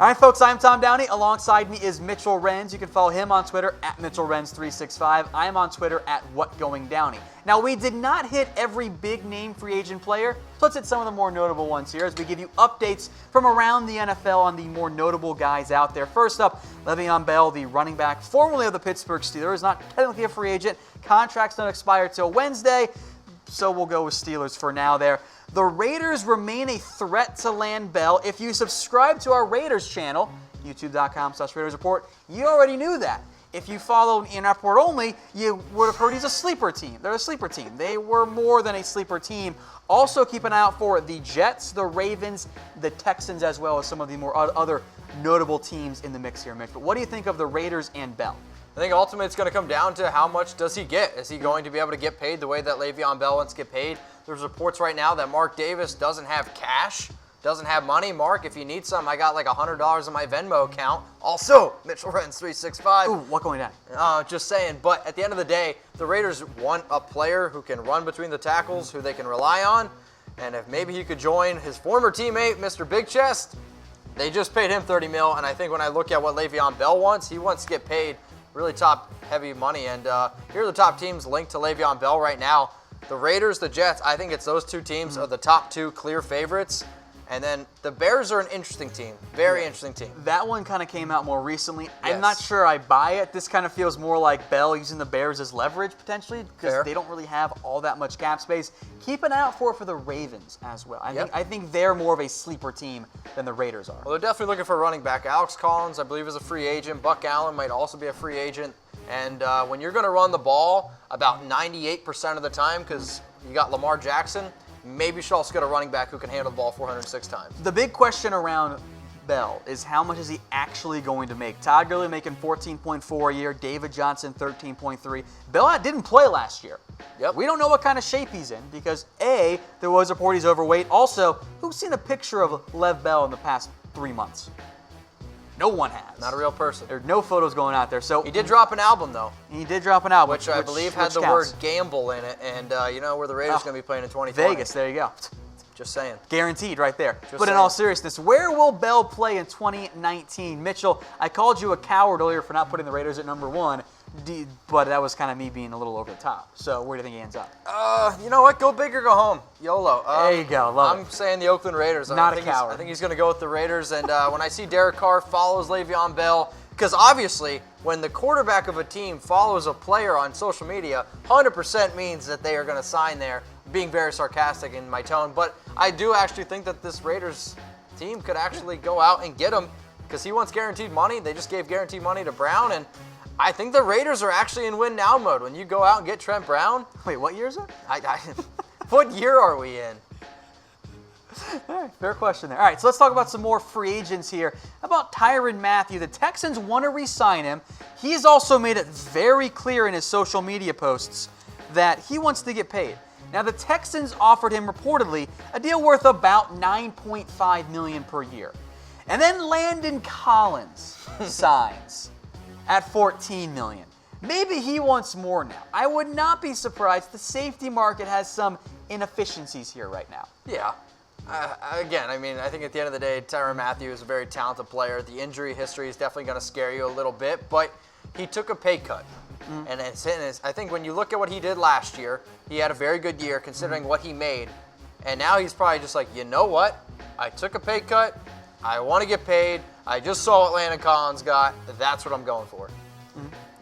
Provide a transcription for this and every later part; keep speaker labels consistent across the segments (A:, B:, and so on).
A: All right, folks, I'm Tom Downey. Alongside me is Mitchell Renz. You can follow him on Twitter at MitchellRenz365. I'm on Twitter at WhatGoingDowney. Now, we did not hit every big-name free agent player. So let's hit some of the more notable ones here as we give you updates from around the NFL on the more notable guys out there. First up, Le'Veon Bell, the running back formerly of the Pittsburgh Steelers, not technically a free agent. Contracts don't expire till Wednesday, so we'll go with Steelers for now there. The Raiders remain a threat to land Bell. If you subscribe to our Raiders channel, youtube.com/Raiders Report, you already knew that. If you follow in Report only, you would have heard he's a sleeper team. They're a sleeper team. They were more than a sleeper team. Also keep an eye out for the Jets, the Ravens, the Texans, as well as some of the more other notable teams in the mix here, Mitch. But what do you think of the Raiders and Bell?
B: I think ultimately it's going to come down to how much does he get. Is he going to be able to get paid the way that Le'Veon Bell wants to get paid? There's reports right now that Mark Davis doesn't have cash, doesn't have money. Mark, if you need some, I got like $100 in my Venmo account. Also, Mitchell Renz365.
A: Ooh, what going down?
B: Just saying. But at the end of the day, the Raiders want a player who can run between the tackles, who they can rely on. And if maybe he could join his former teammate, Mr. Big Chest, they just paid him $30 million. And I think when I look at what Le'Veon Bell wants, he wants to get paid really top heavy money. And here are the top teams linked to Le'Veon Bell right now. The Raiders, the Jets, I think it's those two teams are the top two clear favorites. And then the Bears are an interesting team. Very interesting team.
A: That one kind of came out more recently.
B: Yes.
A: I'm not sure I buy it. This kind of feels more like Bell using the Bears as leverage, potentially, because they don't really have all that much cap space. Keep an eye out for the Ravens as well. I think they're more of a sleeper team than the Raiders are.
B: Well, they're definitely looking for a running back. Alex Collins, I believe, is a free agent. Buck Allen might also be a free agent. And when you're going to run the ball about 98% of the time, because you got Lamar Jackson, maybe you should also get a running back who can handle the ball 406 times.
A: The big question around Bell is how much is he actually going to make? Todd Gurley making $14.4 a year, David Johnson $13.3. Bell didn't play last year.
B: Yep.
A: We don't know what kind of shape he's in because A, there was a report he's overweight. Also, who's seen a picture of Lev Bell in the past 3 months? No one has.
B: Not a real person.
A: There are no photos going out there. So
B: he did drop an album, though.
A: He did drop an album.
B: Which I believe had the word gamble in it. And you know where the Raiders going to be playing in 2020.
A: Vegas, there you go.
B: Just saying.
A: Guaranteed right there. But in all seriousness, where will Bell play in 2019? Mitchell, I called you a coward earlier for not putting the Raiders at number 1. But that was kind of me being a little over the top. So where do you think he ends up?
B: You know what? Go big or go home. YOLO.
A: There you go.
B: I'm saying the Oakland Raiders.
A: Not a coward.
B: I think he's going to go with the Raiders. And when I see Derek Carr follows Le'Veon Bell, because obviously when the quarterback of a team follows a player on social media, 100% means that they are going to sign there. Being very sarcastic in my tone. But I do actually think that this Raiders team could actually go out and get him because he wants guaranteed money. They just gave guaranteed money to Brown. And I think the Raiders are actually in win now mode. When you go out and get Trent Brown.
A: Wait, what year is it?
B: What year are we in?
A: All right, fair question there. All right, so let's talk about some more free agents here. How about Tyrann Mathieu? The Texans want to re-sign him. He's also made it very clear in his social media posts that he wants to get paid. Now, the Texans offered him reportedly a deal worth about $9.5 million per year. And then Landon Collins signs at $14 million. Maybe he wants more now. I would not be surprised. The safety market has some inefficiencies here right now.
B: Yeah. Again, I mean, I think at the end of the day, Tyrann Mathieu is a very talented player. The injury history is definitely going to scare you a little bit, but he took a pay cut. And I think when you look at what he did last year, he had a very good year considering what he made. And now he's probably just like, you know what? I took a pay cut. I want to get paid. I just saw what Landon Collins got. That's what I'm going for.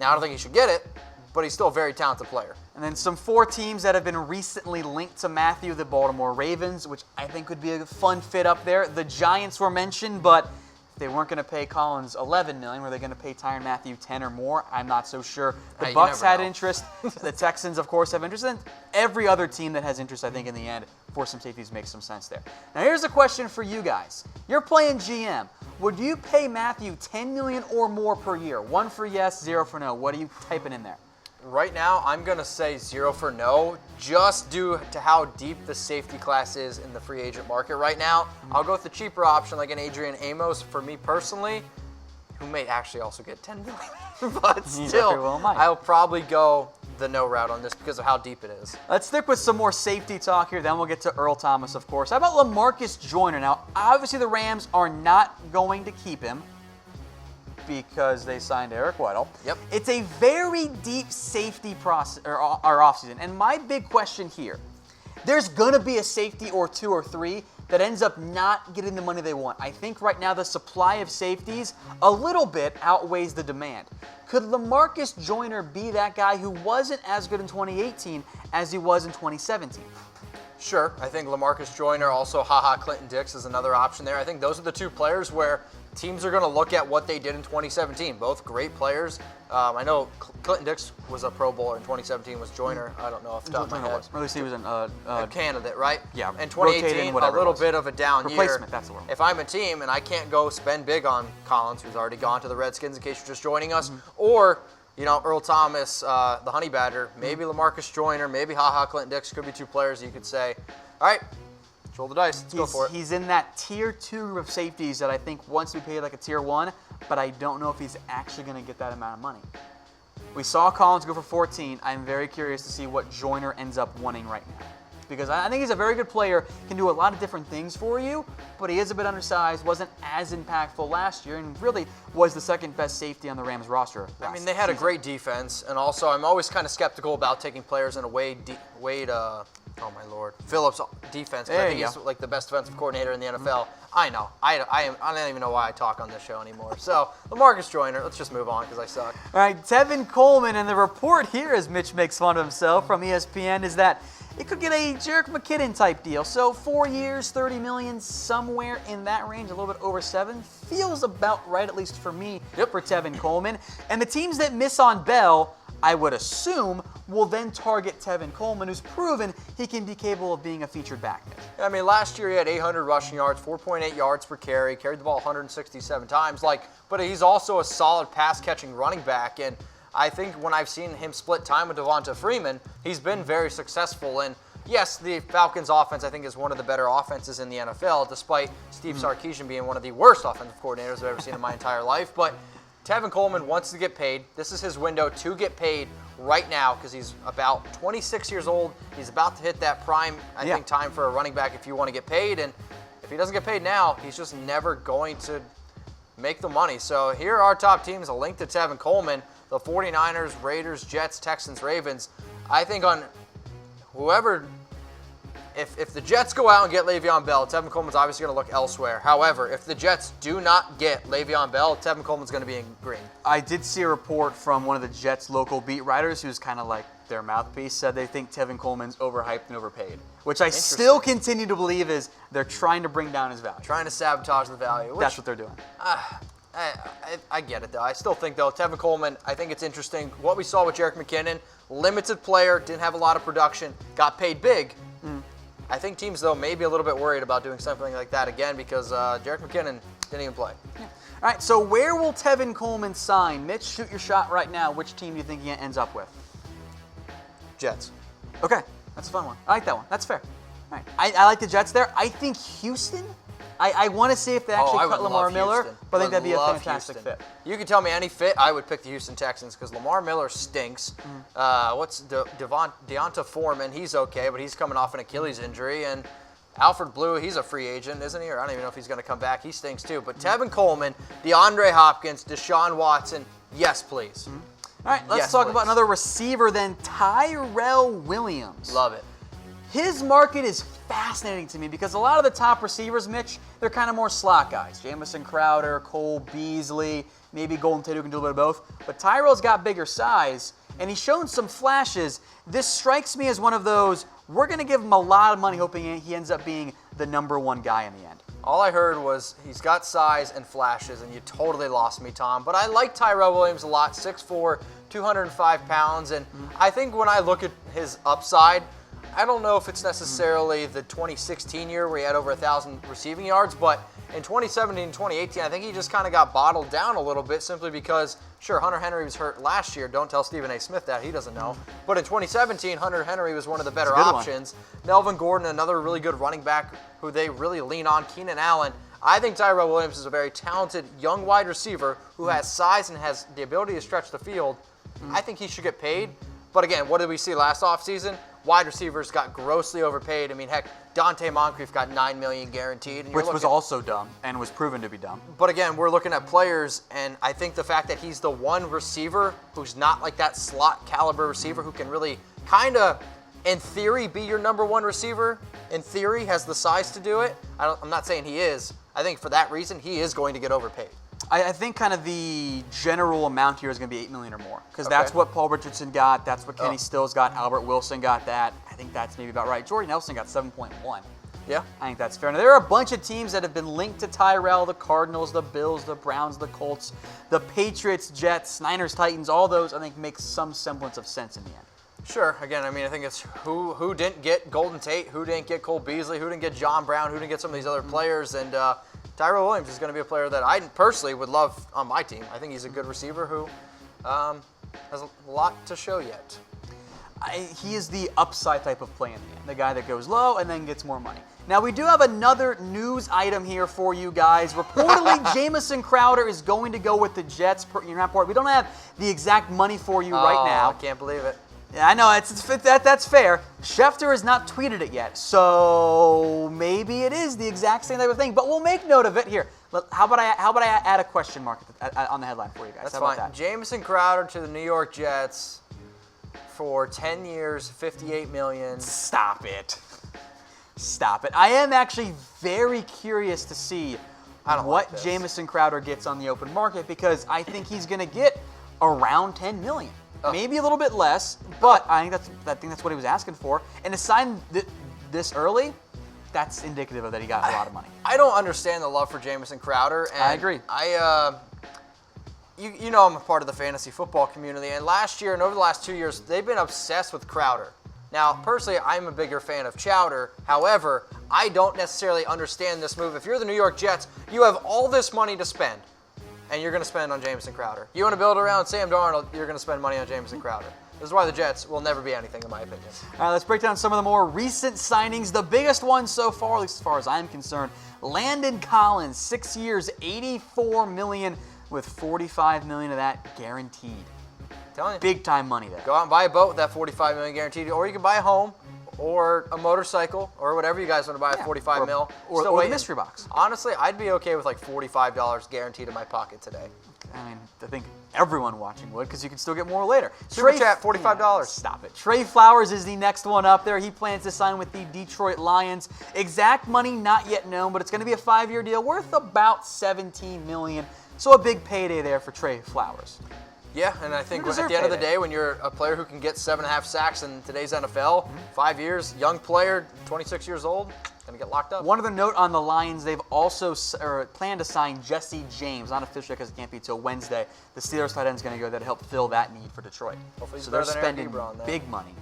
B: Now, I don't think he should get it, but he's still a very talented player.
A: And then some 4 teams that have been recently linked to Mathieu: the Baltimore Ravens, which I think would be a fun fit up there. The Giants were mentioned, but if they weren't going to pay Collins $11 million, were they going to pay Tyrann Mathieu 10 or more? I'm not so sure. The Bucs had interest. The Texans, of course, have interest. And every other team that has interest, I think, in the end, for some safeties makes some sense there. Now, here's a question for you guys. You're playing GM. Would you pay Mathieu $10 million or more per year? 1 for yes, 0 for no. What are you typing in there?
B: Right now, I'm going to say 0 for no, just due to how deep the safety class is in the free agent market right now. I'll go with the cheaper option, like an Adrian Amos, for me personally, who may actually also get $10 million. But still, I'll probably go the no route on this because of how deep it is.
A: Let's stick with some more safety talk here, then we'll get to Earl Thomas, of course. How about Lamarcus Joyner? Now, obviously the Rams are not going to keep him because they signed Eric Weddle.
B: Yep.
A: It's a very deep safety process, or offseason. And my big question here, there's going to be a safety or 2 or 3 that ends up not getting the money they want. I think right now the supply of safeties a little bit outweighs the demand. Could Lamarcus Joyner be that guy who wasn't as good in 2018 as he was in 2017?
B: Sure. I think Lamarcus Joyner, also Clinton Dix is another option there. I think those are the 2 players where teams are going to look at what they did in 2017. Both great players. I know Clinton Dix was a Pro Bowler in 2017. Was Joyner? I don't know off the top of my head.
A: Or at least he was
B: a candidate, right?
A: Yeah.
B: And 2018, a little bit of a down
A: replacement,
B: year.
A: That's the word.
B: If I'm a team and I can't go spend big on Collins, who's already gone to the Redskins in case you're just joining us, or Earl Thomas, the Honey Badger, maybe Lamarcus Joyner, maybe Clinton Dix could be 2 players you could say, all right, roll the dice. Let's go for it.
A: He's in that tier 2 of safeties that I think wants to be paid like a tier 1, but I don't know if he's actually going to get that amount of money. We saw Collins go for 14. I'm very curious to see what Joyner ends up wanting right now. Because I think he's a very good player, can do a lot of different things for you, but he is a bit undersized, wasn't as impactful last year, and really was the 2nd best safety on the Rams roster.
B: I mean, they had a great defense, and also I'm always kind of skeptical about taking players in a oh my Lord, Phillips defense. I think he's like the best defensive coordinator in the NFL. I know. I don't even know why I talk on this show anymore. So, Lamarcus Joyner, let's just move on because I suck.
A: All right, Tevin Coleman, and the report here, as Mitch makes fun of himself from ESPN, is that it could get a Jerick McKinnon type deal. So 4 years, $30 million, somewhere in that range, a little bit over 7. Feels about right, at least for me, for Tevin Coleman. And the teams that miss on Bell, I would assume, will then target Tevin Coleman, who's proven he can be capable of being a featured back.
B: I mean, last year he had 800 rushing yards, 4.8 yards per carry, carried the ball 167 times. But he's also a solid pass-catching running back, and I think when I've seen him split time with Devonta Freeman, he's been very successful. And yes, the Falcons' offense, I think, is one of the better offenses in the NFL, despite Steve Sarkisian being one of the worst offensive coordinators I've ever seen in my entire life. But Tevin Coleman wants to get paid. This is his window to get paid right now because he's about 26 years old. He's about to hit that prime, I think, time for a running back if you want to get paid. And if he doesn't get paid now, he's just never going to make the money. So here are our top teams, a link to Tevin Coleman, the 49ers, Raiders, Jets, Texans, Ravens. I think on whoever, if the Jets go out and get Le'Veon Bell, Tevin Coleman's obviously going to look elsewhere. However, if the Jets do not get Le'Veon Bell, Tevin Coleman's going to be in green.
A: I did see a report from one of the Jets' local beat writers who's kind of like their mouthpiece, said they think Tevin Coleman's overhyped and overpaid, which I still continue to believe is they're trying to bring down his value.
B: Trying to sabotage the value.
A: That's what they're doing.
B: I get it, though. I still think, though, Tevin Coleman, I think it's interesting. What we saw with Jerick McKinnon, limited player, didn't have a lot of production, got paid big. I think teams, though, may be a little bit worried about doing something like that again because Jerick McKinnon didn't even play.
A: Yeah. All right, so where will Tevin Coleman sign? Mitch, shoot your shot right now. Which team do you think he ends up with?
B: Jets.
A: Okay, that's a fun one. I like that one. That's fair. All right. I like the Jets there. I think Houston. I want to see if they actually cut Lamar Miller, but I think that'd be a fantastic fit.
B: You could tell me any fit, I would pick the Houston Texans because Lamar Miller stinks. What's Deonta Foreman? He's okay, but he's coming off an Achilles injury. And Alfred Blue, he's a free agent, isn't he? Or I don't even know if he's going to come back. He stinks too. But Tevin Coleman, DeAndre Hopkins, Deshaun Watson, yes, please.
A: All right, let's talk about another receiver then, Tyrell Williams.
B: Love it.
A: His market is fascinating to me because a lot of the top receivers, Mitch, they're kind of more slot guys. Jamison Crowder, Cole Beasley, maybe Golden Tate who can do a bit of both. But Tyrell's got bigger size, and he's shown some flashes. This strikes me as one of those, we're going to give him a lot of money hoping he ends up being the #1 guy in the end.
B: All I heard was he's got size and flashes, and you totally lost me, Tom. But I like Tyrell Williams a lot, 6'4", 205 pounds. And I think when I look at his upside, I don't know if it's necessarily the 2016 year where he had over 1,000 receiving yards, but in 2017, 2018, I think he just kind of got bottled down a little bit simply because, sure, Hunter Henry was hurt last year. Don't tell Stephen A. Smith that. He doesn't know. But in 2017, Hunter Henry was one of the better options. Melvin Gordon, another really good running back who they really lean on. Keenan Allen. I think Tyrell Williams is a very talented young wide receiver who has size and has the ability to stretch the field. I think he should get paid. But again, what did we see last offseason? Wide receivers got grossly overpaid. I mean, heck, Dante Moncrief got $9 million guaranteed. And
A: Which was also dumb and was proven to be dumb.
B: But again, we're looking at players, and I think the fact that he's the one receiver who's not like that slot caliber receiver who can really kind of, in theory, be your number one receiver, in theory, has the size to do it. I'm not saying he is. I think for that reason, he is going to get overpaid.
A: I think kind of the general amount here is going to be $8 million or more, because that's what Paul Richardson got, that's what Kenny Stills got, Albert Wilson got that. I think that's maybe about right. Jordy Nelson got 7.1.
B: Yeah.
A: I think that's fair. Now, there are a bunch of teams that have been linked to Tyrell: the Cardinals, the Bills, the Browns, the Colts, the Patriots, Jets, Niners, Titans. All those, I think, make some semblance of sense in the end.
B: Sure. Again, I mean, I think it's who didn't get Golden Tate, who didn't get Cole Beasley, who didn't get John Brown, who didn't get some of these other players, and Tyrell Williams is going to be a player that I personally would love on my team. I think he's a good receiver who has a lot to show yet.
A: He is the upside type of play in the end, the guy that goes low and then gets more money. Now, we do have another news item here for you guys. Reportedly, Jamison Crowder is going to go with the Jets. Per your report, we don't have the exact money for you right now.
B: I can't believe it.
A: Yeah, I know, that's fair. Schefter has not tweeted it yet, so maybe it is the exact same type of thing, but we'll make note of it. Here, how about I add a question mark on the headline for you guys?
B: That's
A: how about
B: fine.
A: that?
B: Jamison Crowder to the New York Jets for 10 years, $58 million.
A: Stop it. Stop it. I am actually very curious to see what Jamison Crowder gets on the open market, because I think he's going to get around $10 million. Maybe a little bit less, but I think that's what he was asking for. And to sign this early, that's indicative of that he got a lot of money.
B: I don't understand the love for Jamison Crowder. And
A: I agree.
B: You know I'm a part of the fantasy football community, and last year and over the last 2 years, they've been obsessed with Crowder. Now, personally, I'm a bigger fan of Chowder. However, I don't necessarily understand this move. If you're the New York Jets, you have all this money to spend, and you're going to spend on Jamison Crowder. You want to build around Sam Darnold, you're going to spend money on Jamison Crowder. This is why the Jets will never be anything, in my opinion.
A: All right, let's break down some of the more recent signings. The biggest one so far, at least as far as I'm concerned, Landon Collins, 6 years, $84 million, with $45 million of that guaranteed.
B: Telling you.
A: Big time money there.
B: Go out and buy a boat with that $45 million guaranteed, or you can buy a home, or a motorcycle, or whatever you guys want to buy at $45 million.
A: Or the mystery box.
B: Honestly, I'd be okay with like $45 guaranteed in my pocket today.
A: I mean, I think everyone watching would, because you can still get more later.
B: Super chat, $45.
A: Stop it. Trey Flowers is the next one up there. He plans to sign with the Detroit Lions. Exact money not yet known, but it's going to be a 5-year deal worth about $17 million. So a big payday there for Trey Flowers.
B: Yeah, and I think at the end of the day, when you're a player who can get 7.5 sacks in today's NFL, 5 years, young player, 26 years old, going to get locked up.
A: One other note on the Lions, they've also planned to sign Jesse James, not official because it can't be until Wednesday. The Steelers tight end is going to go there to help fill that need for Detroit.
B: Hopefully
A: so they're spending big money.